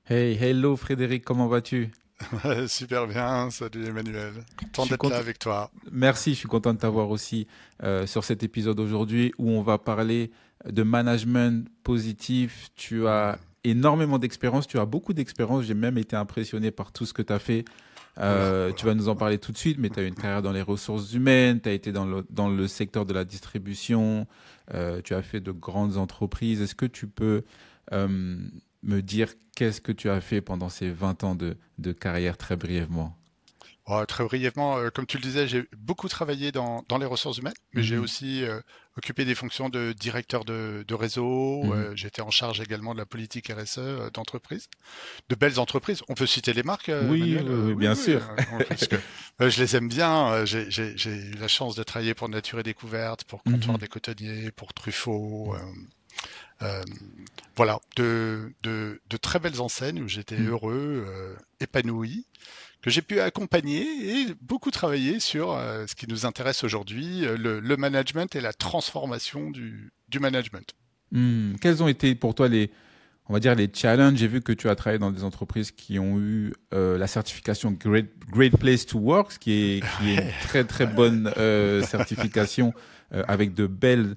Hey, hello Frédéric, comment vas-tu? Ouais, super bien, salut Emmanuel. Je Content suis d'être là content. avec toi. Merci, je suis content de t'avoir aussi sur cet épisode aujourd'hui où on va parler de management positif. Tu as Hmm. énormément d'expérience, tu as beaucoup d'expérience. J'ai même été impressionné par tout ce que tu as fait. Oula, Tu oula. vas nous en parler tout de suite, mais tu as eu une carrière dans les ressources humaines, tu as été dans le secteur de la distribution, tu as fait de grandes entreprises. Est-ce que tu peux euh, me dire qu'est-ce que tu as fait pendant ces 20 ans de carrière très brièvement? Très brièvement, comme tu le disais, j'ai beaucoup travaillé dans les ressources humaines, mais j'ai Mhm, aussi occupé des fonctions de directeur de réseau. mhm. J'étais en charge également de la politique RSE d'entreprise. De belles entreprises. On peut citer les marques, Oui, Emmanuel? oui, oui, Oui, bien oui, sûr. parce que je les aime bien. J'ai eu la chance de travailler pour Nature et Découverte, pour Comptoir Mhm, des Cotonniers, pour Truffaut. Euh, voilà, de très belles enseignes où j'étais mhm. heureux, épanoui, que j'ai pu accompagner et beaucoup travailler sur ce qui nous intéresse aujourd'hui, le management et la transformation du management. Quels ont été pour toi on va dire les challenges? J'ai vu que tu as travaillé dans des entreprises qui ont eu la certification Great Place to Work, qui est une Ouais, très très ouais. bonne certification avec de belles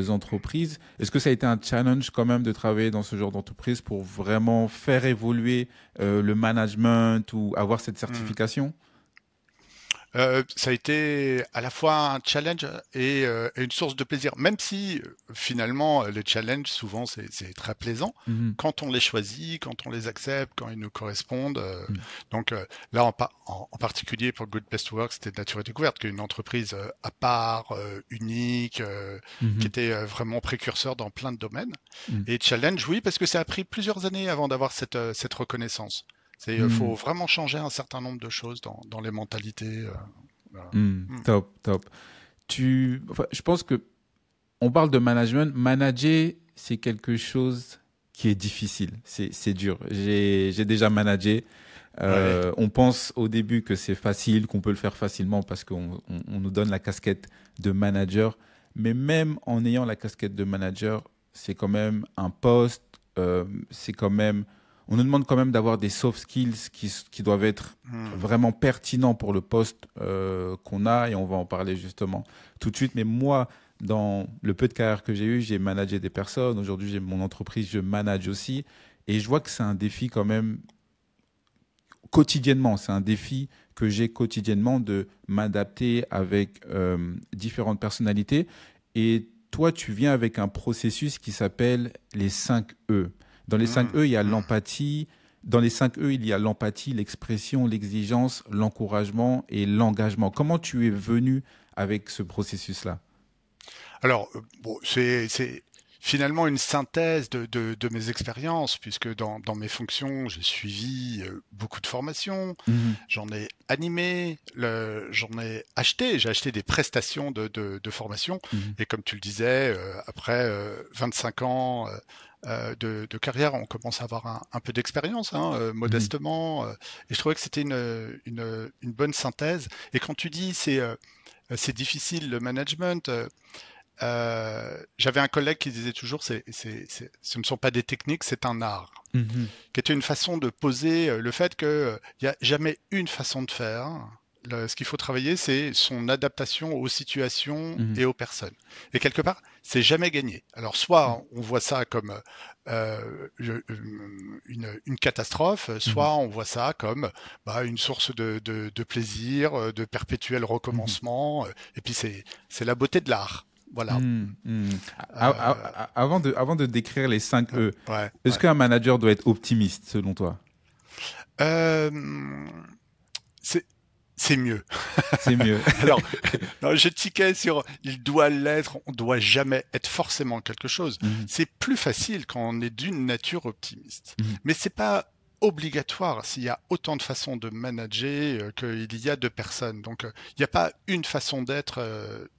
entreprises. Est-ce que ça a été un challenge quand même de travailler dans ce genre d'entreprise pour vraiment faire évoluer le management ou avoir cette Hmm. certification? Ça a été à la fois un challenge et une source de plaisir, même si finalement les challenges souvent c'est très plaisant Mhm, quand on les choisit, quand on les accepte, quand ils nous correspondent. mhm, Donc là en particulier pour Good Place to Work, c'était Nature et Découverte, qui est une entreprise à part, unique, qui mhm, était vraiment précurseur dans plein de domaines. mhm, Et challenge, oui, parce que ça a pris plusieurs années avant d'avoir cette reconnaissance. Faut mhm, vraiment changer un certain nombre de choses dans les mentalités. Voilà. Mm. top, top. Enfin, je pense que on parle de management. Manager, c'est quelque chose qui est difficile. C'est dur. J'ai déjà managé. Ouais. On pense au début que c'est facile, qu'on peut le faire facilement parce qu'on nous donne la casquette de manager. Mais même en ayant la casquette de manager, c'est quand même un poste. C'est quand même, on nous demande quand même d'avoir des soft skills qui doivent être Mm. vraiment pertinents pour le poste qu'on a et on va en parler justement tout de suite. Mais moi, dans le peu de carrière que j'ai eu, j'ai managé des personnes. Aujourd'hui, j'ai mon entreprise, je manage aussi. Et je vois que c'est un défi quand même quotidiennement. C'est un défi que j'ai quotidiennement de m'adapter avec différentes personnalités. Et toi, tu viens avec un processus qui s'appelle les 5 E. Dans les 5 Mm. E, il y a Mm. l'empathie. Dans les 5 E, il y a l'empathie, l'expression, l'exigence, l'encouragement et l'engagement. Comment tu es venu avec ce processus-là? Alors, bon, c'est finalement une synthèse de mes expériences, puisque dans mes fonctions, j'ai suivi beaucoup de formations, Mhm, j'en ai animé, j'en ai acheté, j'ai acheté des prestations de formation, mhm, et comme tu le disais, après 25 ans de carrière, on commence à avoir un peu d'expérience, hein, mhm, modestement, et je trouvais que c'était une bonne synthèse. Et quand tu dis c'est difficile le management. J'avais un collègue qui disait toujours, ce ne sont pas des techniques, c'est un art, mhm, qui était une façon de poser le fait qu'il n'y a jamais une façon de faire. Ce qu'il faut travailler, c'est son adaptation aux situations mhm, et aux personnes. Et quelque part, c'est jamais gagné. Alors, soit on voit ça comme une catastrophe, mhm, soit on voit ça comme une source de plaisir, de perpétuel mhm. recommencement. Et puis, c'est la beauté de l'art. Voilà. Euh, Avant de décrire les 5 E, ouais, est-ce ouais. qu'un manager doit être optimiste selon toi? Euh, c'est c'est mieux. C'est mieux. Alors, non, je tiquais sur il doit l'être, on doit jamais être forcément quelque chose. Mhm, C'est plus facile quand on est d'une nature optimiste. mhm, Mais c'est pas obligatoire s'il y a autant de façons de manager qu'il y a de personnes. Donc, il n'y a pas une façon d'être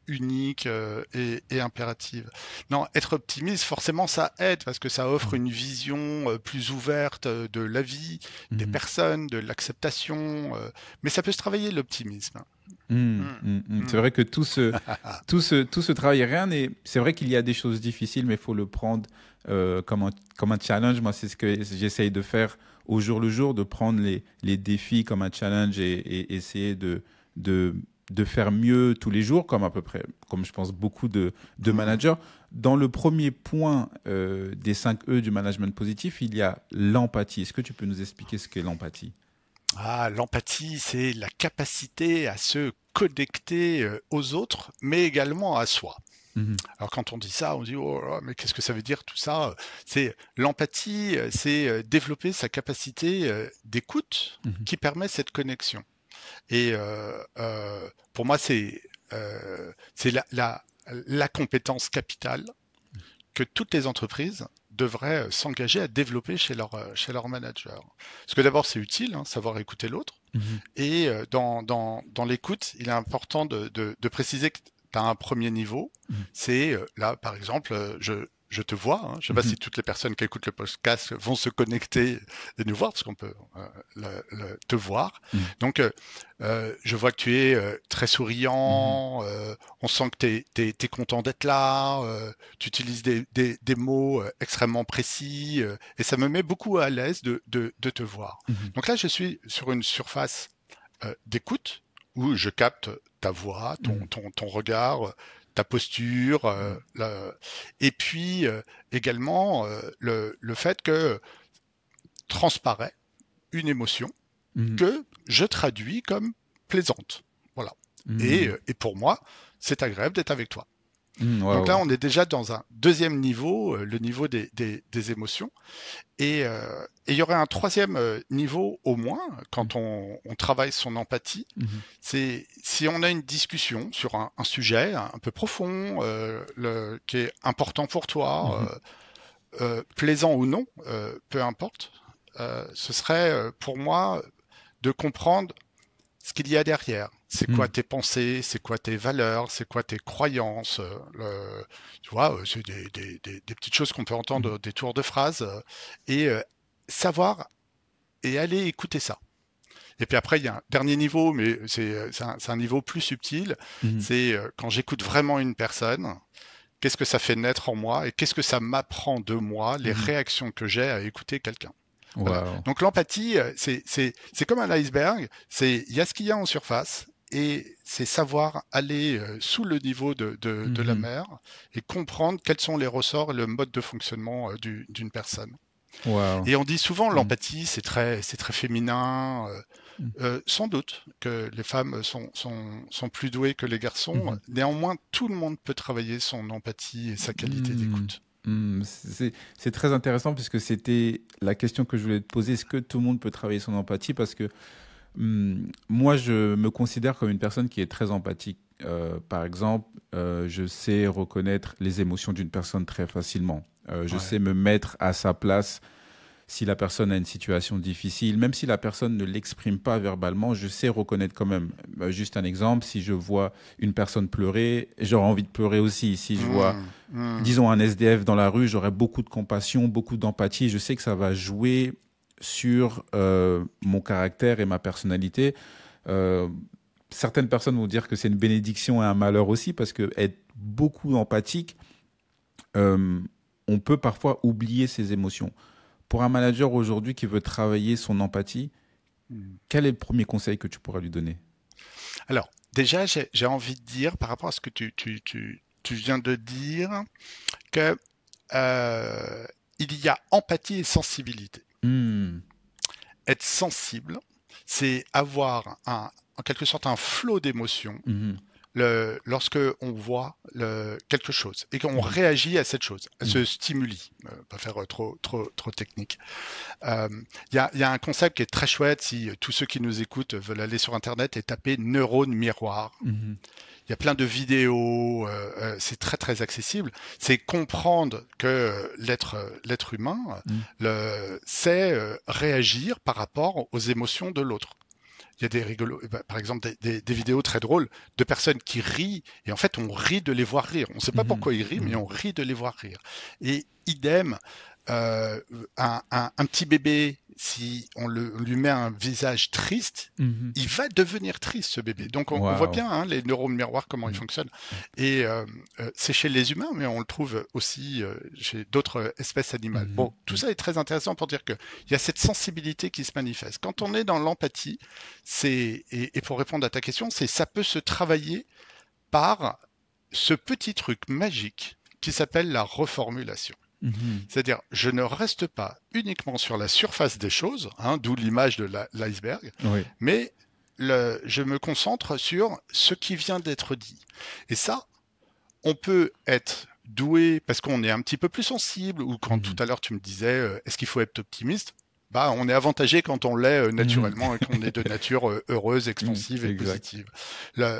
unique et impérative. Non, être optimiste, forcément, ça aide parce que ça offre mhm, une vision plus ouverte de la vie, des mhm. personnes, de l'acceptation. Mais ça peut se travailler l'optimisme. C'est vrai que tout ce travail, c'est vrai qu'il y a des choses difficiles, mais il faut le prendre comme un challenge. Moi, c'est ce que j'essaye de faire au jour le jour, de prendre les défis comme un challenge et essayer de faire mieux tous les jours, comme je pense beaucoup de managers. Dans le premier point des 5 E du management positif, il y a l'empathie. Est-ce que tu peux nous expliquer ce qu'est l'empathie? L'empathie, c'est la capacité à se connecter aux autres, mais également à soi. Mhm. Alors quand on dit ça, on dit oh là, mais qu'est-ce que ça veut dire tout ça? C'est l'empathie, c'est développer sa capacité d'écoute Mhm. qui permet cette connexion. Et pour moi, c'est la compétence capitale que toutes les entreprises devraient s'engager à développer chez leurs managers. Parce que d'abord, c'est utile, hein, savoir écouter l'autre. Mhm. Et dans l'écoute, il est important de préciser que tu as un premier niveau. Mhm. C'est là, par exemple, je te vois. Hein, je ne sais pas Mhm. si toutes les personnes qui écoutent le podcast vont se connecter et nous voir, parce qu'on peut te voir. Mhm. Donc, je vois que tu es très souriant. On sent que tu es content d'être là. Tu utilises des mots extrêmement précis. Et ça me met beaucoup à l'aise de te voir. Mhm. Donc là, je suis sur une surface d'écoute où je capte ta voix, ton regard, ta posture, et puis également le fait que transparaît une émotion Mhm. que je traduis comme plaisante. Voilà. Mhm. Et pour moi, c'est agréable d'être avec toi. Mhm. Donc là, Waouh. on est déjà dans un deuxième niveau, le niveau des émotions. Et il y aurait un troisième niveau au moins quand on travaille son empathie, Mhm. c'est si on a une discussion sur un sujet un peu profond, qui est important pour toi, Mhm. plaisant ou non, peu importe, ce serait pour moi de comprendre ce qu'il y a derrière. C'est quoi Mhm. tes pensées, c'est quoi tes valeurs, c'est quoi tes croyances. Tu vois, c'est des petites choses qu'on peut Mhm. entendre des tours de phrases et savoir et aller écouter ça. Et puis après, il y a un dernier niveau, mais c'est un niveau plus subtil. Mhm. C'est quand j'écoute vraiment une personne, qu'est-ce que ça fait naître en moi et qu'est-ce que ça m'apprend de moi, les Mhm. réactions que j'ai à écouter quelqu'un. Voilà. Waouh. Donc l'empathie, c'est comme un iceberg. Il y a ce qu'il y a en surface et c'est savoir aller sous le niveau de la Mhm. mer et comprendre quels sont les ressorts et le mode de fonctionnement d'une personne. Waouh. Et on dit souvent Mhm. l'empathie, c'est très féminin. Sans doute que les femmes sont plus douées que les garçons. Mhm. Néanmoins, tout le monde peut travailler son empathie et sa qualité Hmm. d'écoute. C'est très intéressant puisque c'était la question que je voulais te poser. Est-ce que tout le monde peut travailler son empathie? Parce que moi, je me considère comme une personne qui est très empathique. Par exemple, je sais reconnaître les émotions d'une personne très facilement. Je Ouais. sais me mettre à sa place si la personne a une situation difficile, même si la personne ne l'exprime pas verbalement, je sais reconnaître quand même. Juste un exemple, si je vois une personne pleurer, j'aurais envie de pleurer aussi. Si je vois, Mmh, mmh, disons, un SDF dans la rue, j'aurais beaucoup de compassion, beaucoup d'empathie. Je sais que ça va jouer sur mon caractère et ma personnalité. Euh, Certaines personnes vont dire que c'est une bénédiction et un malheur aussi, parce que être beaucoup empathique, euh, on peut parfois oublier ses émotions. Pour un manager aujourd'hui qui veut travailler son empathie, mmh. quel est le premier conseil que tu pourras lui donner? Alors, déjà, j'ai envie de dire, par rapport à ce que tu viens de dire, que il y a empathie et sensibilité. Hmm. Être sensible, c'est avoir en quelque sorte un flot d'émotions Mhm. lorsque on voit quelque chose et qu'on Mhm. réagit à cette chose, à ce Mhm. stimuli. Pas faire trop technique. Euh, Il y a un concept qui est très chouette si tous ceux qui nous écoutent veulent aller sur Internet et taper neurones miroirs. Mhm. Il y a plein de vidéos, c'est très très accessible. C'est comprendre que l'être humain Mhm. sait réagir par rapport aux émotions de l'autre. Il y a par exemple des vidéos très drôles de personnes qui rient et en fait on rit de les voir rire. On ne sait pas Mhm. pourquoi ils rient, mais Mhm. on rit de les voir rire. Et idem, euh, un petit bébé, si on lui met un visage triste, Mhm. il va devenir triste, ce bébé. Donc on voit Waouh. bien hein, les neurones miroirs, comment ils Mhm. fonctionnent. Et c'est chez les humains, mais on le trouve aussi chez d'autres espèces animales. Bon, Mhm. tout ça est très intéressant pour dire qu'il y a cette sensibilité qui se manifeste. Quand on est dans l'empathie, et pour répondre à ta question, ça peut se travailler par ce petit truc magique qui s'appelle la reformulation. Mhm. C'est-à-dire, je ne reste pas uniquement sur la surface des choses, hein, d'où l'image de l'iceberg, Oui. mais je me concentre sur ce qui vient d'être dit. Et ça, on peut être doué parce qu'on est un petit peu plus sensible, ou quand tout Mhm. à l'heure tu me disais, est-ce qu'il faut être optimiste? Bah, on est avantagé quand on l'est Mhm. naturellement et qu'on est de nature heureuse, Mhm. expansive et Exact. positive.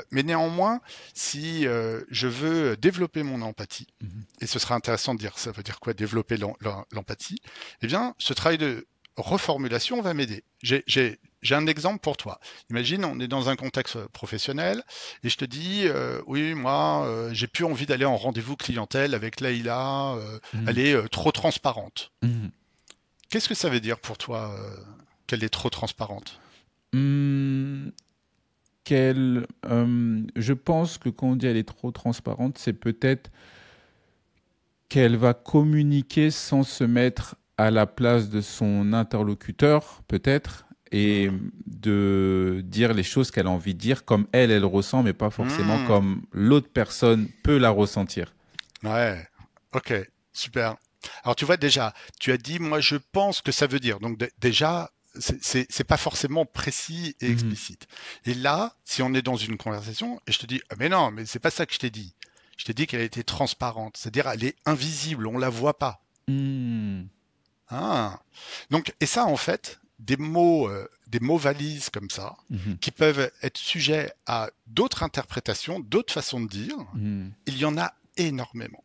Mais néanmoins, si je veux développer mon empathie, Mhm. et ce sera intéressant de dire ça veut dire quoi développer l'empathie, eh bien, ce travail de reformulation va m'aider. J'ai un exemple pour toi. Imagine, on est dans un contexte professionnel et je te dis, oui, moi, j'ai plus envie d'aller en rendez-vous clientèle avec Leïla, elle Mhm. est trop transparente. Mhm. Qu'est-ce que ça veut dire pour toi qu'elle est trop transparente? Hmm, je pense que quand on dit elle est trop transparente, c'est peut-être qu'elle va communiquer sans se mettre à la place de son interlocuteur, peut-être, et Mhm. de dire les choses qu'elle a envie de dire comme elle ressent, mais pas forcément Hmm, comme l'autre personne peut la ressentir. ouais, ok, super. Alors tu vois déjà, tu as dit, moi je pense que ça veut dire. Donc déjà, c'est pas forcément précis et Mhm. explicite. Et là, si on est dans une conversation et je te dis, ah, mais non, mais c'est pas ça que je t'ai dit. Je t'ai dit qu'elle était transparente, c'est-à-dire elle est invisible, on la voit pas. Hmm. Ah. Donc, et ça, en fait, des mots valises comme ça, Mhm. qui peuvent être sujets à d'autres interprétations, d'autres façons de dire, Mhm. il y en a énormément.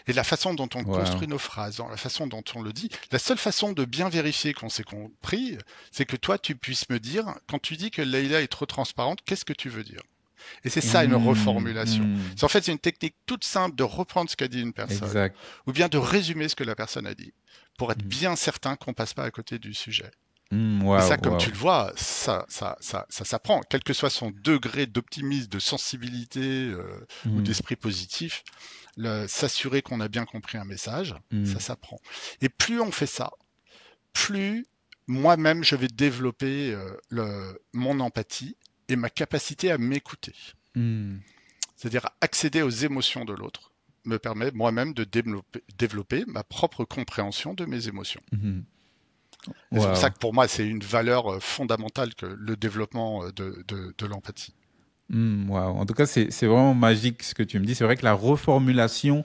Et la façon dont on Wow. construit nos phrases, dans la façon dont on le dit, la seule façon de bien vérifier qu'on s'est compris, c'est que toi, tu puisses me dire, quand tu dis que Leïla est trop transparente, qu'est-ce que tu veux dire? Et c'est ça une Hmm. reformulation. Hmm. C'est en fait c'est une technique toute simple de reprendre ce qu'a dit une personne, Exact. ou bien de résumer ce que la personne a dit, pour être Hmm. bien certain qu'on passe pas à côté du sujet. Hmm. Et Wow, ça, comme tu wow. le vois, ça s'apprend, quel que soit son degré d'optimisme, de sensibilité ou Hmm. d'esprit positif, s'assurer qu'on a bien compris un message, ça Hmm. s'apprend. Et plus on fait ça, plus moi-même je vais développer mon empathie et ma capacité à m'écouter. Hmm. C'est-à-dire accéder aux émotions de l'autre me permet moi-même de développer ma propre compréhension de mes émotions. Hmm. Et c'est pour ça Wow. que pour moi, c'est une valeur fondamentale que le développement de l'empathie. Wow. En tout cas, c'est vraiment magique ce que tu me dis. C'est vrai que la reformulation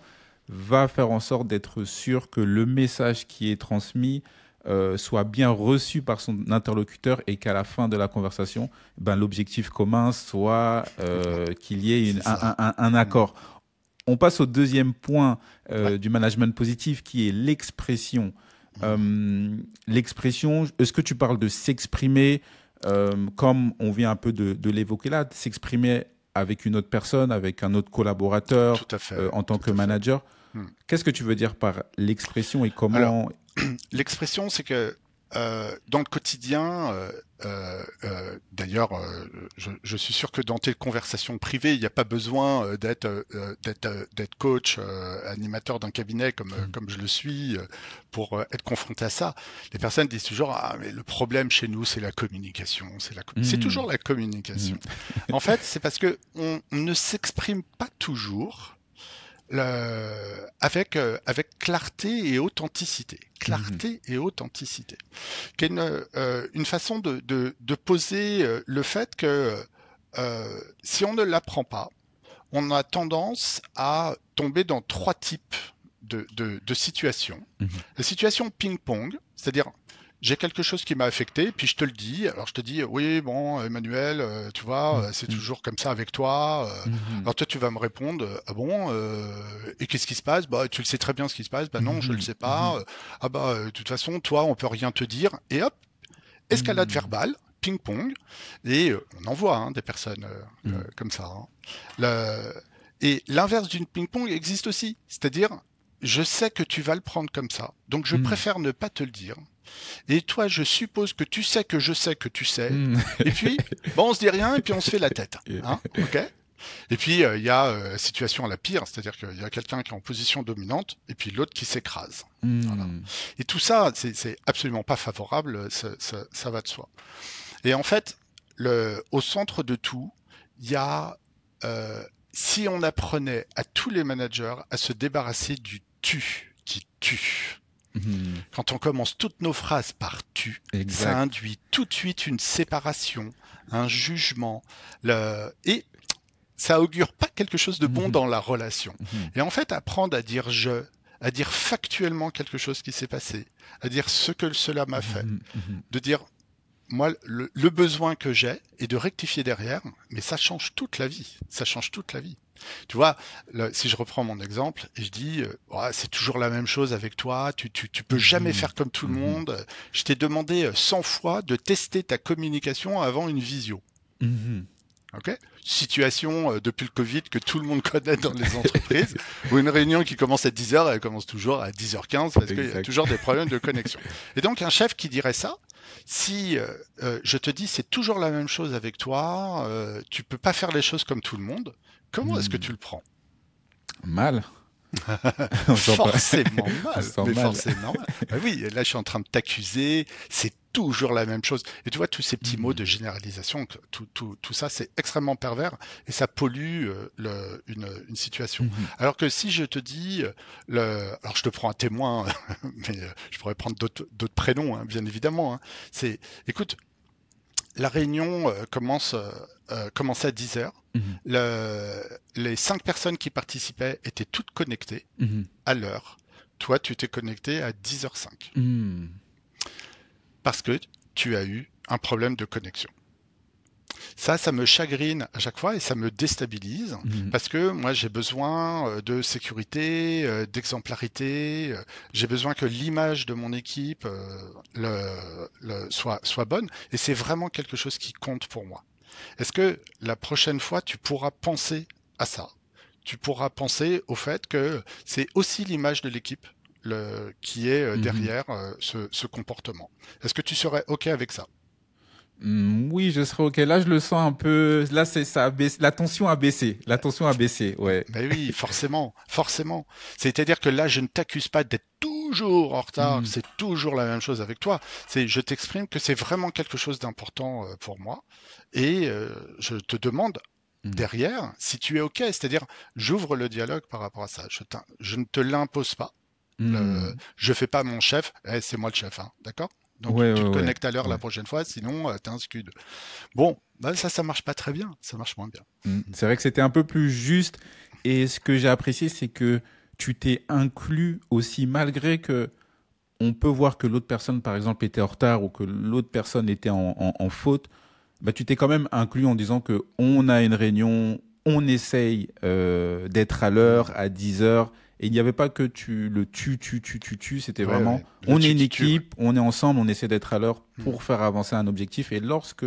va faire en sorte d'être sûr que le message qui est transmis soit bien reçu par son interlocuteur et qu'à la fin de la conversation, ben, l'objectif commun soit qu'il y ait C'est ça. un Mm. accord. On passe au deuxième point Ouais. du management positif qui est l'expression. Mhm. L'expression, est-ce que tu parles de s'exprimer comme on vient un peu de l'évoquer là, de s'exprimer avec une autre personne, avec un autre collaborateur, Tout à fait. en tant Tout que à fait. manager? Mm. Qu'est-ce que tu veux dire par l'expression et Alors, comment... l'expression, c'est que dans le quotidien, d'ailleurs, je suis sûr que dans tes conversations privées, il n'y a pas besoin d'être coach, animateur d'un cabinet Mhm. comme je le suis pour être confronté à ça. Les personnes disent toujours, ah, mais le problème chez nous, c'est la communication. C'est Mhm. toujours la communication. Mhm. En fait, c'est parce que on ne s'exprime pas toujours avec clarté et authenticité. Mhm. Clarté et authenticité. Qui est une façon de poser le fait que si on ne l'apprend pas, on a tendance à tomber dans trois types de situations. Mhm. La situation ping-pong, c'est-à-dire j'ai quelque chose qui m'a affecté, puis je te le dis. Alors je te dis, oui, bon, Emmanuel, tu vois, c'est Mhm. toujours comme ça avec toi. Mhm. Alors toi, tu vas me répondre, ah bon, et qu'est-ce qui se passe? Bah, tu le sais très bien ce qui se passe. Bah non, je le Mhm. sais pas. Mhm. Ah bah, de toute façon, toi, on peut rien te dire. Et hop, escalade Mhm. verbale, ping-pong, et on en voit hein, des personnes comme ça. Hein. Le- Et l'inverse d'une ping-pong existe aussi, c'est-à-dire je sais que tu vas le prendre comme ça, donc je Hmm. préfère ne pas te le dire. Et toi, je suppose que tu sais que je sais que tu sais. Hmm. Et puis, bon, on se dit rien et puis on se fait la tête. Hein, ok? Et puis, il y a la situation la pire, c'est-à-dire qu'il y a quelqu'un qui est en position dominante et puis l'autre qui s'écrase. Voilà. Hmm. Et tout ça, c'est absolument pas favorable, ça va de soi. Et en fait, au centre de tout, il y a, si on apprenait à tous les managers à se débarrasser du tu qui tue. Hmm. Quand on commence toutes nos phrases par tu, ça Exact. induit tout de suite une séparation, un jugement, et ça augure pas quelque chose de bon Hmm. dans la relation. Hmm. Et en fait, apprendre à dire je, à dire factuellement quelque chose qui s'est passé, à dire ce que cela m'a fait, Hmm. Hmm. de dire moi le besoin que j'ai et de rectifier derrière, mais ça change toute la vie. Ça change toute la vie. Tu vois, si je reprends mon exemple et je dis ouais, c'est toujours la même chose avec toi, tu peux jamais Hmm. faire comme tout le Hmm. monde. Je t'ai demandé 100 fois de tester ta communication avant une visio. Hmm. Ok, situation depuis le Covid que tout le monde connaît dans les entreprises, où une réunion qui commence à 10 heures, elle commence toujours à 10h15 parce qu'il y a Exact. toujours des problèmes de connexion. Et donc un chef qui dirait ça, si je te dis c'est toujours la même chose avec toi, tu peux pas faire les choses comme tout le monde, comment est-ce que Hmm. tu le prends? Mal. On sent pas. Forcément On mal, sent mais mal. forcément mal. Bah oui, là je suis en train de t'accuser, c'est toujours la même chose. Et tu vois, tous ces petits mots de Hmm. généralisation, tout ça, c'est extrêmement pervers et ça pollue une situation. Hmm. Alors que si je te dis, alors je te prends un témoin, mais je pourrais prendre d'autres prénoms, hein, bien évidemment. Hein. Écoute, la réunion commençait à 10 heures. Hmm. Les 5 personnes qui participaient étaient toutes connectées Hmm. à l'heure. Toi, tu t'es connecté à 10h05 Hmm. parce que tu as eu un problème de connexion. Ça me chagrine à chaque fois et ça me déstabilise Hmm. parce que moi, j'ai besoin de sécurité, d'exemplarité. J'ai besoin que l'image de mon équipe soit bonne et c'est vraiment quelque chose qui compte pour moi. Est-ce que la prochaine fois, tu pourras penser à ça? Tu pourras penser au fait que c'est aussi l'image de l'équipe qui est Hmm. derrière ce comportement. Est-ce que tu serais OK avec ça? Hmm. Oui, je serais ok. Là, je le sens un peu. Là, c'est ça a baissé. La tension a baissé. La tension a baissé. Ouais. Mais oui, forcément, forcément. C'est-à-dire que là, je ne t'accuse pas d'être toujours en retard, que Hmm. c'est toujours la même chose avec toi. Je t'exprime que c'est vraiment quelque chose d'important pour moi. Et je te demande Hmm. derrière si tu es OK. C'est-à-dire, j'ouvre le dialogue par rapport à ça. Je ne te l'impose pas. Hmm. Je fais pas mon chef, c'est moi le chef, hein, d'accord? Donc Ouais, tu ouais, te ouais. connectes à l'heure la Ouais. prochaine fois, sinon t'es un scud. Bon, bah, ça marche pas très bien, ça marche moins bien. Hmm. C'est vrai que c'était un peu plus juste. Et ce que j'ai apprécié, c'est que tu t'es inclus aussi, malgré que on peut voir que l'autre personne, par exemple, était en retard ou que l'autre personne était en faute. Bah, tu t'es quand même inclus en disant que on a une réunion, on essaye d'être à l'heure, Hmm. à 10 heures. Et il n'y avait pas que le tu. C'était Ouais, vraiment, ouais, le on est tu une qui tue, ouais. équipe, on est ensemble, on essaie d'être à l'heure Hmm. pour faire avancer un objectif. Et lorsque,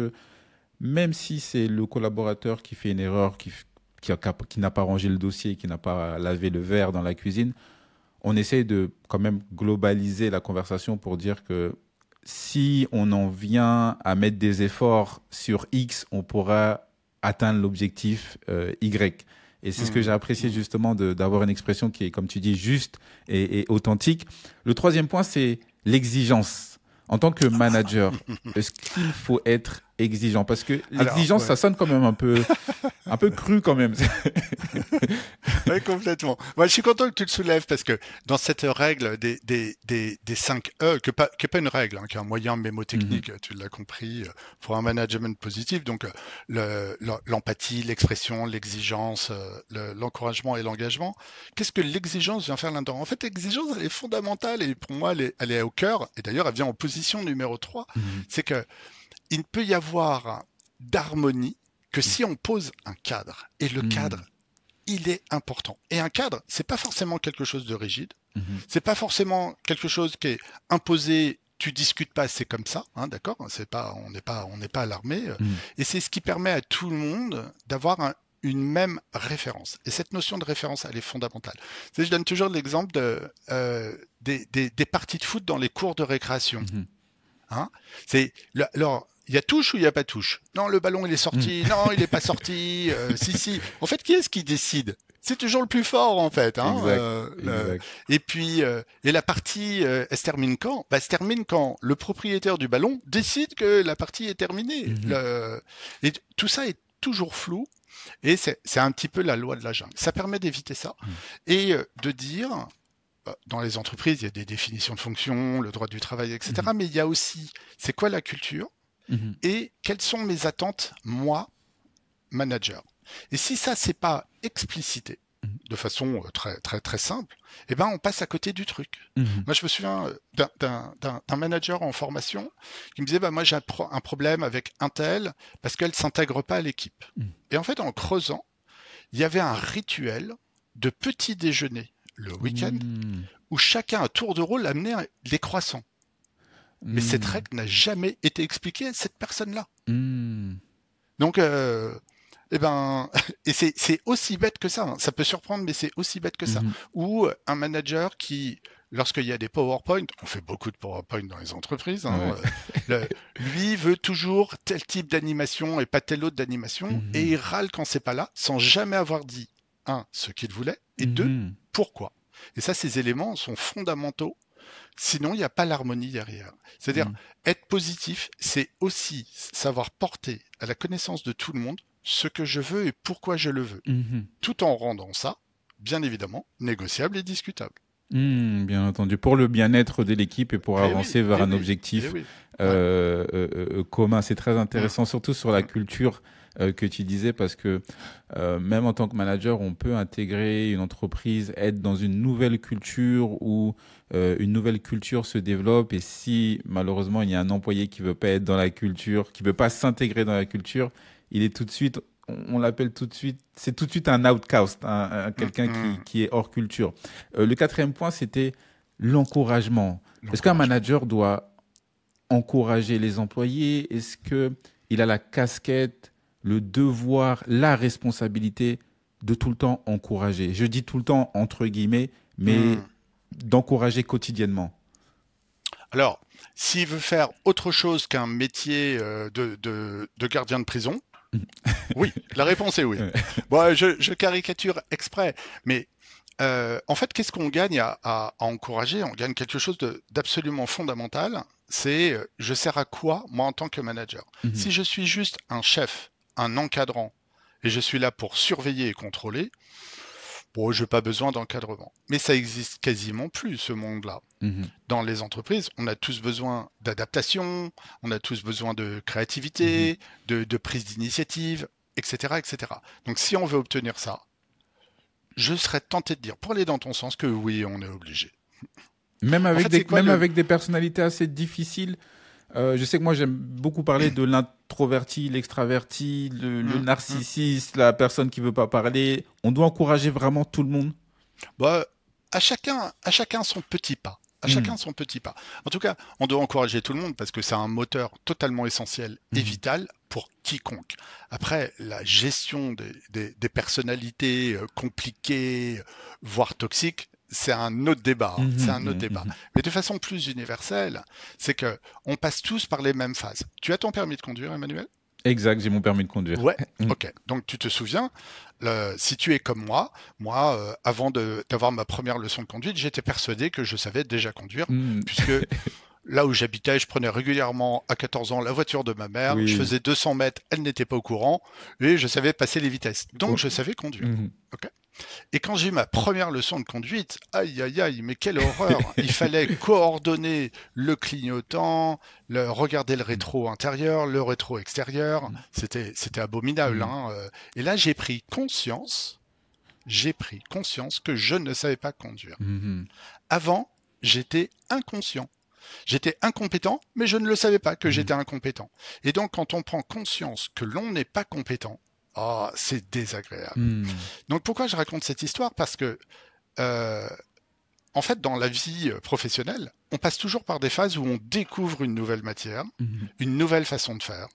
même si c'est le collaborateur qui fait une erreur, qui n'a pas rangé le dossier, qui n'a pas lavé le verre dans la cuisine, on essaie de quand même globaliser la conversation pour dire que si on en vient à mettre des efforts sur X, on pourra atteindre l'objectif Y. Et c'est ce que j'ai Hmm. apprécié Hmm. justement d'avoir une expression qui est, comme tu dis, juste et authentique. Le troisième point, c'est l'exigence. En tant que manager, est-ce qu'il faut être exigeant? Parce que Alors, l'exigence, ouais. ça sonne quand même un peu cru quand même. Oui, complètement. Moi, je suis content que tu le soulèves parce que dans cette règle des 5 E, qui est pas une règle, hein, qui est un moyen Mhm, mémotechnique, tu l'as compris, pour un management positif, donc l'empathie, l'expression, l'exigence, l'encouragement et l'engagement. Qu'est-ce que l'exigence vient faire là-dedans? En fait, l'exigence, elle est fondamentale et pour moi, elle est au cœur, et d'ailleurs, elle vient en position numéro 3. mhm, C'est que il ne peut y avoir d'harmonie que si on pose un cadre. Et le cadre, mhm, il est important. Et un cadre, c'est pas forcément quelque chose de rigide, mhm, c'est pas forcément quelque chose qui est imposé. Tu discutes pas, c'est comme ça, hein, d'accord. C'est pas, on n'est pas alarmé. mhm, Et c'est ce qui permet à tout le monde d'avoir une même référence. Et cette notion de référence, elle est fondamentale. Tu sais, je donne toujours l'exemple des parties de foot dans les cours de récréation. Mhm. Hein. Alors, il y a touche ou il n'y a pas touche? Non, le ballon, il est Mhm. sorti. Non, il n'est pas sorti. Si. En fait, qui est-ce qui décide? C'est toujours le plus fort, en fait. Hein, Exact, exact. Et puis, et la partie, elle se termine quand? Bah, elle se termine quand le propriétaire du ballon décide que la partie est terminée. Mhm. Et tout ça est toujours flou. Et c'est un petit peu la loi de la jungle. Ça permet d'éviter ça Mhm. et de dire, dans les entreprises, il y a des définitions de fonction, le droit du travail, Mhm. etc. Mais il y a aussi, c'est quoi la culture Mhm. et quelles sont mes attentes, moi, manager. Et si ça, c'est pas explicité Mhm. de façon très, très, très simple, eh ben, on passe à côté du truc. Mhm. Moi, je me souviens d'un manager en formation qui me disait, bah, moi, j'ai un problème avec un tel parce qu'elle s'intègre pas à l'équipe. Mhm. Et en fait, en creusant, il y avait un rituel de petit déjeuner le week-end Mhm. où chacun à tour de rôle amenait des croissants. Mais cette Mhm. règle n'a jamais été expliquée à cette personne-là. Mhm. Donc, eh ben, et c'est aussi bête que ça. Hein. Ça peut surprendre, mais c'est aussi bête que ça. Mhm. Ou un manager qui, lorsqu'il y a des PowerPoint, on fait beaucoup de PowerPoint dans les entreprises, hein, Ouais. lui veut toujours tel type d'animation et pas tel autre d'animation, et Mhm. il râle quand c'est pas là, sans jamais avoir dit, un, ce qu'il voulait, et deux, Mhm. pourquoi. Et ça, ces éléments sont fondamentaux. Sinon, il n'y a pas l'harmonie derrière. C'est-à-dire, Mhm. être positif, c'est aussi savoir porter à la connaissance de tout le monde ce que je veux et pourquoi je le veux, Mhm. tout en rendant ça, bien évidemment, négociable et discutable. Bien entendu, pour le bien-être de l'équipe et pour Eh oui, avancer vers eh un oui, eh objectif oui. Ouais. commun. C'est très Mm, intéressant, surtout sur la mm, culture que tu disais, parce que même en tant que manager, on peut intégrer une entreprise, être dans une nouvelle culture où une nouvelle culture se développe. Et si malheureusement il y a un employé qui veut pas être dans la culture, qui veut pas s'intégrer dans la culture, il est tout de suite, on l'appelle tout de suite, c'est tout de suite un outcast, mm, quelqu'un mm. qui est hors culture. Le quatrième point, c'était l'encouragement. Est-ce qu'un L'encouragement. manager doit encourager les employés? Est-ce que il a la casquette, le devoir, la responsabilité de tout le temps encourager? Je dis tout le temps entre guillemets, mais Mm. d'encourager quotidiennement. Alors, s'il veut faire autre chose qu'un métier de gardien de prison, oui, la réponse est oui. Bon, je caricature exprès, mais en fait, qu'est-ce qu'on gagne à encourager? On gagne quelque chose d'absolument fondamental. C'est je sers à quoi, moi, en tant que manager? Mhm, Si je suis juste un chef, un encadrant, et je suis là pour surveiller et contrôler, bon, je n'ai pas besoin d'encadrement. Mais ça existe quasiment plus, ce monde-là. mhm, Dans les entreprises, on a tous besoin d'adaptation, on a tous besoin de mhm. créativité, de prise d'initiative, etc., etc. Donc, si on veut obtenir ça, je serais tenté de dire, pour aller dans ton sens, que oui, on est obligé. En fait, c'est quoi Même le... avec des personnalités assez difficiles. Je sais que moi j'aime beaucoup parler de l'introverti, l'extraverti, le Hum, hum. narcissiste, la personne qui veut pas parler. On doit encourager vraiment tout le monde. Bah, à chacun son petit pas. À chacun Mhm, son petit pas. En tout cas, on doit encourager tout le monde parce que c'est un moteur totalement essentiel et mhm, vital pour quiconque. Après, la gestion des personnalités compliquées, voire toxiques, c'est un autre débat. Hein. C'est mhm, un autre mhm, débat. mhm. Mais de façon plus universelle, c'est que on passe tous par les mêmes phases. Tu as ton permis de conduire, Emmanuel? Exact, j'ai mon permis de conduire. Ouais, Mhm, ok. Donc tu te souviens, si tu es comme moi, avant d'avoir ma première leçon de conduite, j'étais persuadé que je savais déjà conduire, mhm. puisque là où j'habitais, je prenais régulièrement à 14 ans la voiture de ma mère, je Oui. faisais 200 mètres, elle n'était pas au courant, et je savais passer les vitesses. Donc Oh, je savais conduire. mhm. Ok. Et quand j'ai eu ma première leçon de conduite, aïe aïe aïe, mais quelle horreur! Il fallait coordonner le clignotant, regarder le rétro intérieur, le rétro extérieur. C'était abominable, Mhm, hein. Et là, j'ai pris conscience que je ne savais pas conduire. mhm, Avant, j'étais inconscient. J'étais incompétent, mais je ne le savais pas que mhm, j'étais incompétent. Et donc, quand on prend conscience que l'on n'est pas compétent, ah, c'est désagréable. mhm, Donc pourquoi je raconte cette histoire? Parce que, euh, en fait, dans la vie professionnelle, on passe toujours par des phases où on découvre une nouvelle matière, mhm, une nouvelle façon de faire.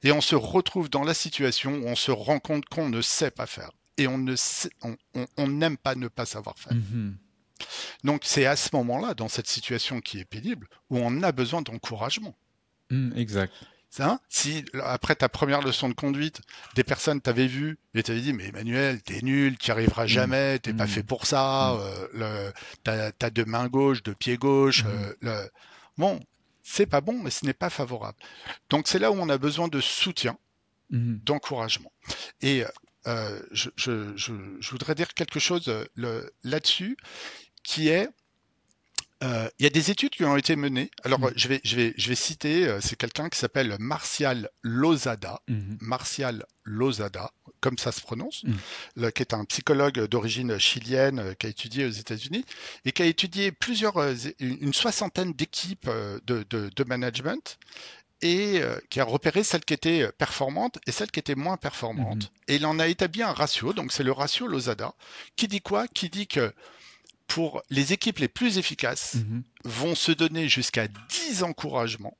Et on se retrouve dans la situation où on se rend compte qu'on ne sait pas faire. Et on n'aime pas ne pas savoir faire. Donc c'est à ce moment-là, dans cette situation qui est pénible, où on a besoin d'encouragement. Exact. Hein, si après ta première leçon de conduite, des personnes t'avaient vu et t'avaient dit mais Emmanuel, t'es nul, t'y arriveras jamais, t'es pas fait pour ça, t'as deux mains gauches, deux pieds gauches. Bon, c'est pas bon, mais ce n'est pas favorable. Donc c'est là où on a besoin de soutien, d'encouragement. Et je voudrais dire quelque chose là-dessus, qui est il y a des études qui ont été menées. Alors, je vais citer, c'est quelqu'un qui s'appelle Marcial Lozada. Marcial Lozada, comme ça se prononce, qui est un psychologue d'origine chilienne qui a étudié aux États-Unis et qui a étudié une soixantaine d'équipes de management et qui a repéré celles qui étaient performantes et celles qui étaient moins performantes. Et il en a établi un ratio, donc c'est le ratio Lozada, qui dit quoi? Qui dit que pour les équipes les plus efficaces, vont se donner jusqu'à 10 encouragements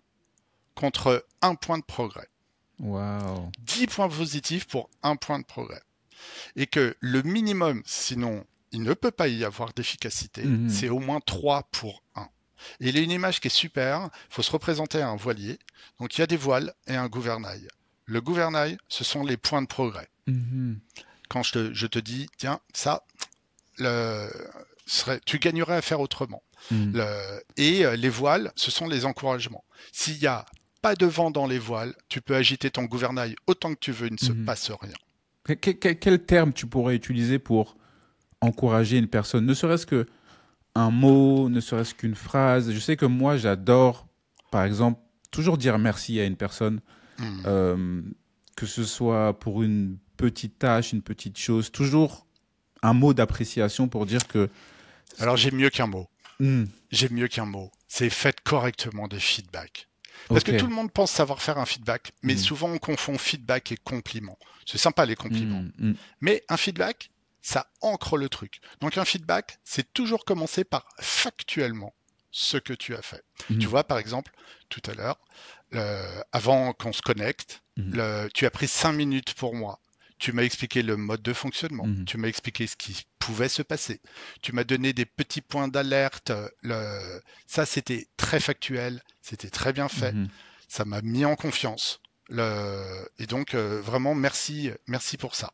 contre 1 point de progrès. Wow. 10 points positifs pour 1 point de progrès. Et que le minimum, sinon il ne peut pas y avoir d'efficacité, c'est au moins 3 pour 1. Et il y a une image qui est super, il faut se représenter un voilier. Donc il y a des voiles et un gouvernail. Le gouvernail, ce sont les points de progrès. Quand je te dis, tiens, ça, tu gagnerais à faire autrement. Et les voiles, ce sont les encouragements. S'il n'y a pas de vent dans les voiles, tu peux agiter ton gouvernail autant que tu veux, il ne se passe rien. Quel terme tu pourrais utiliser pour encourager une personne? Ne serait-ce qu'un mot, ne serait-ce qu'une phrase. Je sais que moi, j'adore, par exemple, toujours dire merci à une personne, que ce soit pour une petite tâche, une petite chose, toujours un mot d'appréciation pour dire que... Alors j'ai mieux qu'un mot. J'ai mieux qu'un mot. C'est faites correctement des feedbacks. Parce que tout le monde pense savoir faire un feedback, mais souvent on confond feedback et compliment. C'est sympa les compliments. Mais un feedback, ça ancre le truc. Donc un feedback, c'est toujours commencer par factuellement ce que tu as fait. Tu vois, par exemple, tout à l'heure, avant qu'on se connecte, tu as pris 5 minutes pour moi. Tu m'as expliqué le mode de fonctionnement, tu m'as expliqué ce qui pouvait se passer, tu m'as donné des petits points d'alerte, ça c'était très factuel, c'était très bien fait, ça m'a mis en confiance. Et donc vraiment merci pour ça.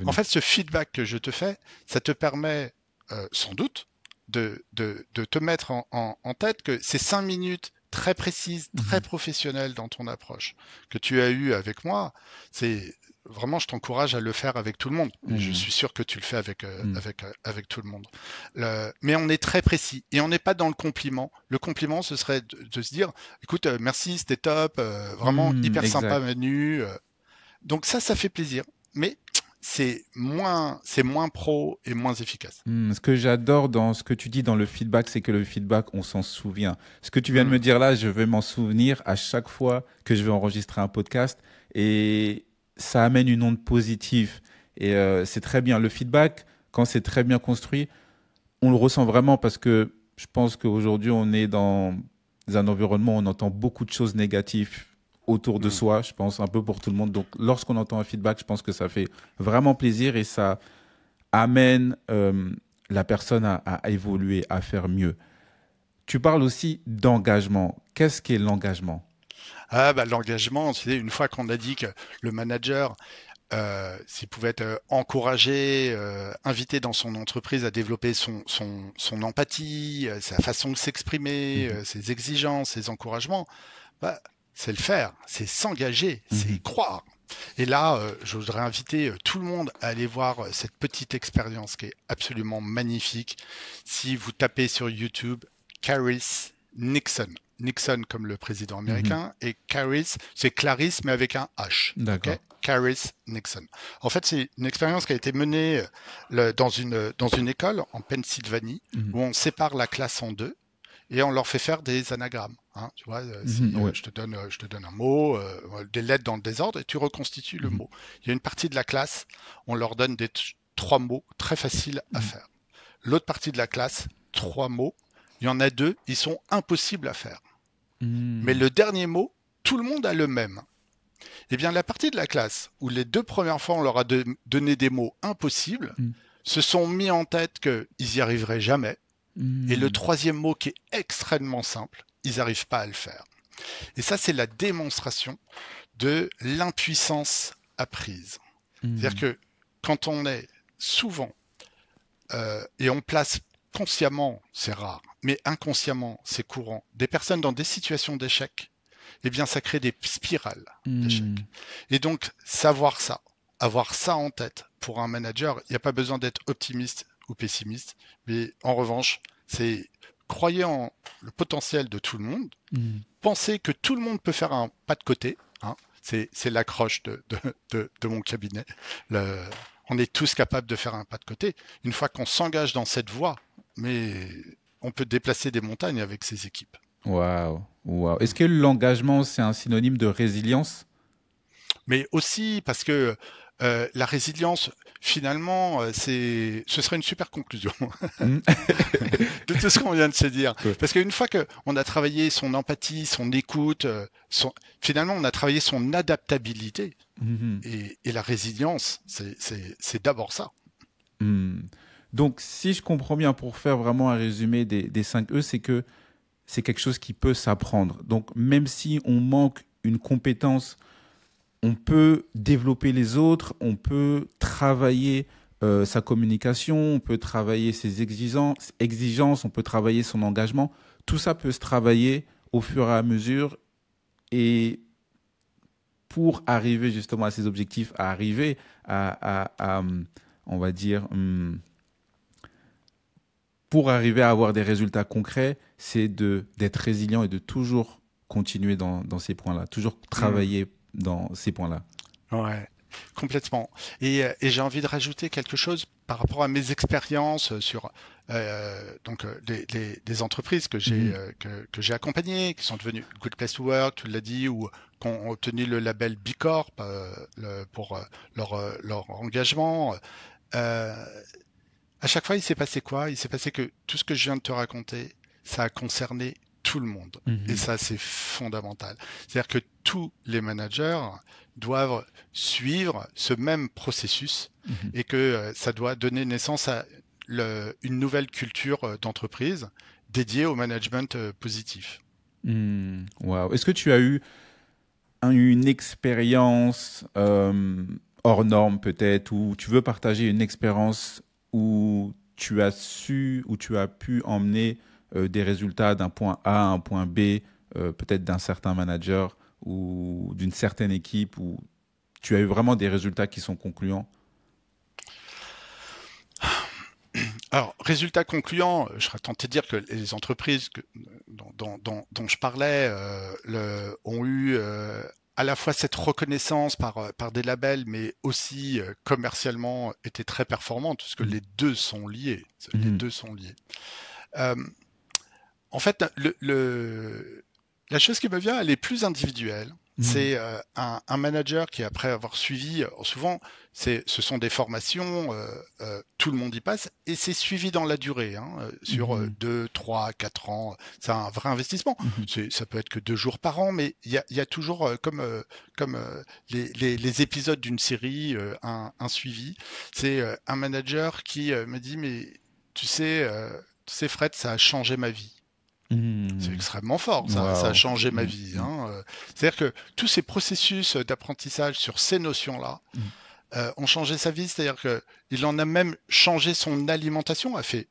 En fait, ce feedback que je te fais, ça te permet sans doute de te mettre en tête que ces 5 minutes très précises, très professionnelles dans ton approche que tu as eues avec moi, c'est... Vraiment, je t'encourage à le faire avec tout le monde. Et je suis sûr que tu le fais avec tout le monde. Mais on est très précis et on n'est pas dans le compliment. Le compliment, ce serait de se dire, écoute, merci, c'était top, vraiment hyper sympa Manu. Donc ça fait plaisir. Mais c'est moins pro et moins efficace. Ce que j'adore dans ce que tu dis dans le feedback, c'est que le feedback, on s'en souvient. Ce que tu viens de me dire là, je vais m'en souvenir à chaque fois que je vais enregistrer un podcast. Et ça amène une onde positive et c'est très bien. Le feedback, quand c'est très bien construit, on le ressent vraiment parce que je pense qu'aujourd'hui, on est dans un environnement où on entend beaucoup de choses négatives autour de soi, je pense, un peu pour tout le monde. Donc, lorsqu'on entend un feedback, je pense que ça fait vraiment plaisir et ça amène la personne à évoluer, à faire mieux. Tu parles aussi d'engagement. Qu'est-ce qu'est l'engagement ? L'engagement, c'est une fois qu'on a dit que le manager, s'il pouvait être encouragé, invité dans son entreprise à développer son empathie, sa façon de s'exprimer, ses exigences, ses encouragements, c'est le faire, c'est s'engager, c'est y croire. Et là, je voudrais inviter tout le monde à aller voir cette petite expérience qui est absolument magnifique. Si vous tapez sur YouTube, Caris Nixon. Nixon comme le président américain et Caris, c'est Clarisse mais avec un H. D'accord. Okay? Caris Nixon. En fait, c'est une expérience qui a été menée dans une école en Pennsylvanie où on sépare la classe en deux et on leur fait faire des anagrammes. Hein, tu vois, je te donne un mot, des lettres dans le désordre et tu reconstitues le mot. Il y a une partie de la classe, on leur donne 3 mots très faciles à faire. L'autre partie de la classe, 3 mots. Il y en a 2, ils sont impossibles à faire. Mais le dernier mot, tout le monde a le même. Eh bien, la partie de la classe où les 2 premières fois on leur a donné des mots impossibles, Mm. se sont mis en tête qu'ils y arriveraient jamais. Et le Mm. troisième mot qui est extrêmement simple, ils n'arrivent pas à le faire. Et ça, c'est la démonstration de l'impuissance apprise. C'est-à-dire Mm. que quand on est souvent et on place consciemment, c'est rare, mais inconsciemment, c'est courant, des personnes dans des situations d'échec, eh bien, ça crée des spirales d'échec. Mm. Et donc, savoir ça, avoir ça en tête pour un manager, il n'y a pas besoin d'être optimiste ou pessimiste, mais en revanche, c'est croyez en le potentiel de tout le monde, Mm. pensez que tout le monde peut faire un pas de côté, hein, c'est l'accroche de mon cabinet. Le, on est tous capables de faire un pas de côté. Une fois qu'on s'engage dans cette voie, mais on peut déplacer des montagnes avec ses équipes. Waouh, waouh. Est-ce que l'engagement, c'est un synonyme de résilience? Mais aussi parce que la résilience, finalement, ce serait une super conclusion Mm. de tout ce qu'on vient de se dire. Ouais. Parce qu'une fois qu'on a travaillé son empathie, son écoute, finalement, on a travaillé son adaptabilité. Mhm. Et la résilience, c'est d'abord ça. Mm. Donc, si je comprends bien, pour faire vraiment un résumé des 5 E, c'est que c'est quelque chose qui peut s'apprendre. Donc, même si on manque une compétence, on peut développer les autres, on peut travailler sa communication, on peut travailler ses exigences, on peut travailler son engagement. Tout ça peut se travailler au fur et à mesure et pour arriver justement à ces objectifs, à arriver on va dire, pour arriver à avoir des résultats concrets, c'est d'être résilient et de toujours continuer dans ces points-là, toujours Mm. travailler dans ces points-là. Ouais, complètement. Et j'ai envie de rajouter quelque chose par rapport à mes expériences sur donc les entreprises Mhm. que j'ai accompagnées, qui sont devenues Good Place to Work, tu l'as dit, ou qui ont obtenu le label B Corp pour leur engagement. Euh, À chaque fois, il s'est passé quoi? Il s'est passé que tout ce que je viens de te raconter, ça a concerné tout le monde. Et Mhm. ça, c'est fondamental. C'est-à-dire que tous les managers doivent suivre ce même processus Mhm. et que ça doit donner naissance à une nouvelle culture d'entreprise dédiée au management positif. Wow. Est-ce que tu as eu une expérience hors norme peut-être, ou tu veux partager une expérience où tu as su, où tu as pu emmener des résultats d'un point A à un point B, peut-être d'un certain manager ou d'une certaine équipe, où tu as eu vraiment des résultats qui sont concluants? Alors, résultat concluant, je serais tenté de dire que les entreprises dont je parlais ont eu à la fois cette reconnaissance par des labels, mais aussi commercialement étaient très performantes, puisque Mhm. les deux sont liés. Les Mhm. deux sont liés. Euh, En fait, la chose qui me vient, elle est plus individuelle. Mhm. C'est un manager qui, après avoir suivi, souvent, ce sont des formations, tout le monde y passe, et c'est suivi dans la durée, hein, sur Mhm. 2, 3, 4 ans. C'est un vrai investissement. Mhm. Ça peut être que 2 jours par an, mais il y a toujours, comme les épisodes d'une série, un suivi. C'est un manager qui me dit, mais tu sais, Fred, ça a changé ma vie. C'est Mhm. extrêmement fort, ça a Wow. changé ma Mhm. vie, Mhm. hein. C'est-à-dire que tous ces processus d'apprentissage sur ces notions-là Mhm. ont changé sa vie, c'est-à-dire que il en a même changé son alimentation, a fait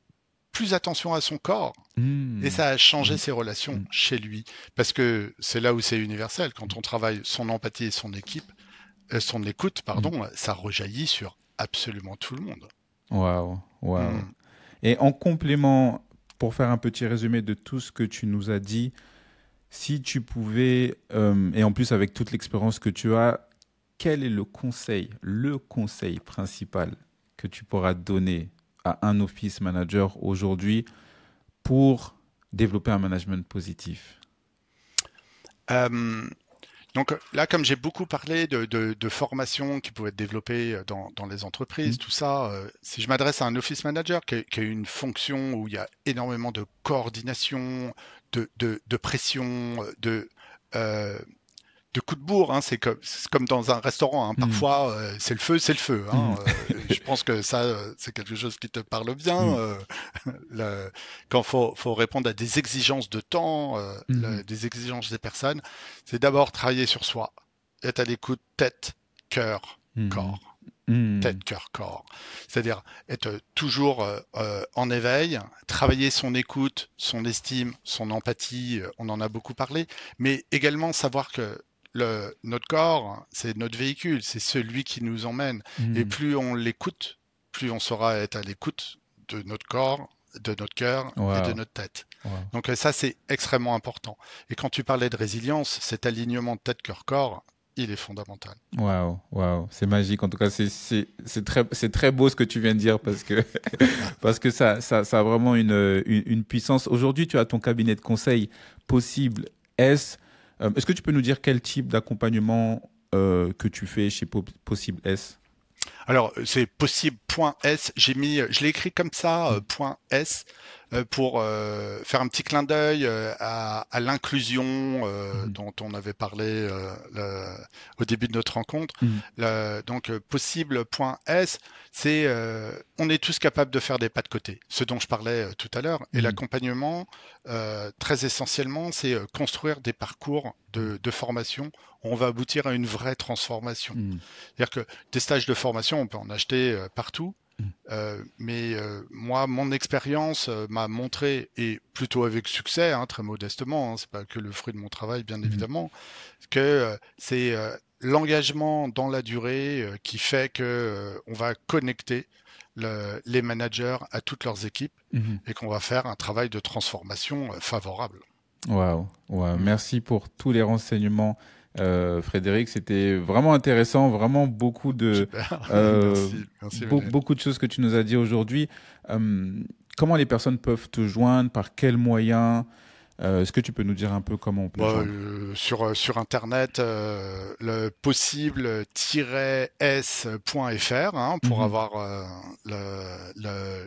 plus attention à son corps, et Mhm. ça a changé Mhm. ses relations Mhm. chez lui. Parce que c'est là où c'est universel, quand on travaille son empathie et son écoute, Mhm. pardon, ça rejaillit sur absolument tout le monde. Wow. Wow. Mhm. Et en complément, pour faire un petit résumé de tout ce que tu nous as dit, si tu pouvais, et en plus avec toute l'expérience que tu as, quel est le conseil principal que tu pourras donner à un office manager aujourd'hui pour développer un management positif? Euh, Donc là, comme j'ai beaucoup parlé de formations qui pouvaient être développées dans les entreprises, Mhm. tout ça, si je m'adresse à un office manager qui a une fonction où il y a énormément de coordination, de pression, euh, de coup de bourre, hein. C'est comme dans un restaurant, hein. Parfois, c'est le feu, c'est le feu, hein. Je pense que ça, c'est quelque chose qui te parle bien. Mhm. Quand faut répondre à des exigences de temps, Mhm. des exigences des personnes, c'est d'abord travailler sur soi, être à l'écoute tête, cœur, Mhm. corps. Mhm. Tête, cœur, corps. C'est-à-dire être toujours en éveil, travailler son écoute, son estime, son empathie, on en a beaucoup parlé, mais également savoir que notre corps, c'est notre véhicule, c'est celui qui nous emmène. Et Mhm. plus on l'écoute, plus on saura être à l'écoute de notre corps, de notre cœur et de Waouh, notre tête. waouh. Donc ça, c'est extrêmement important. Et quand tu parlais de résilience, cet alignement tête, cœur, corps, il est fondamental. Waouh, waouh, c'est magique. En tout cas, c'est très beau ce que tu viens de dire parce que, parce que ça a vraiment une puissance. Aujourd'hui, tu as ton cabinet de conseil Possible S. Est-ce que tu peux nous dire quel type d'accompagnement que tu fais chez Possible S? Alors, c'est possible.s. Je l'ai écrit comme ça, Mm. point .s, pour faire un petit clin d'œil à l'inclusion Mhm. dont on avait parlé au début de notre rencontre. Mhm. Donc, possible.s, c'est on est tous capables de faire des pas de côté, ce dont je parlais tout à l'heure. Et Mhm. l'accompagnement, très essentiellement, c'est construire des parcours de formation où on va aboutir à une vraie transformation. Mhm. C'est-à-dire que des stages de formation, on peut en acheter partout. Mais moi, mon expérience m'a montré, et plutôt avec succès, hein, très modestement, hein, c'est pas que le fruit de mon travail, bien Mhm. évidemment, que c'est l'engagement dans la durée qui fait que on va connecter les managers à toutes leurs équipes Mhm. et qu'on va faire un travail de transformation favorable. Waouh, waouh. Mm. Merci pour tous les renseignements, Frédéric. C'était vraiment intéressant, vraiment Super, euh, merci, merci Manuel. beaucoup de choses que tu nous as dit aujourd'hui. Euh, Comment les personnes peuvent te joindre, par quels moyens? Est-ce que tu peux nous dire un peu comment on peut te Bon, joindre? sur Internet, le possible-s.fr, hein, pour Mhm. avoir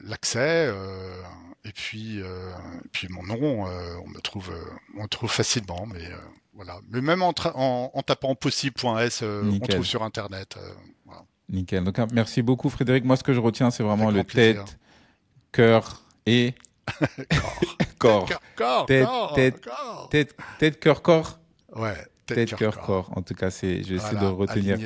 l'accès. Et puis mon nom, on me trouve facilement. Mais voilà. Mais même en tapant possible.s, on trouve Nickel, sur Internet. Voilà. nickel. Donc, merci beaucoup, Frédéric. Moi, ce que je retiens, c'est Avec vraiment le grand plaisir. tête, cœur et Corps. Tête, corps. cœur, corps, Tête, corps, tête, corps. tête, cœur, corps. Ouais, tête, Tête, cœur, cœur, corps. corps. En tout cas, je vais essayer de Voilà, retenir par aligner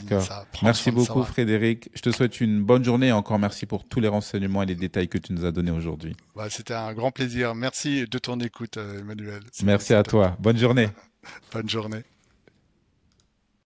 cœur. ça, prendre Merci soin de beaucoup, soi. Frédéric. Je te souhaite une bonne journée et encore merci pour tous les renseignements et les détails que tu nous as donnés aujourd'hui. Bah, c'était un grand plaisir. Merci de ton écoute, Emmanuel. Merci C'est à top. toi. Bonne journée. Bonne journée.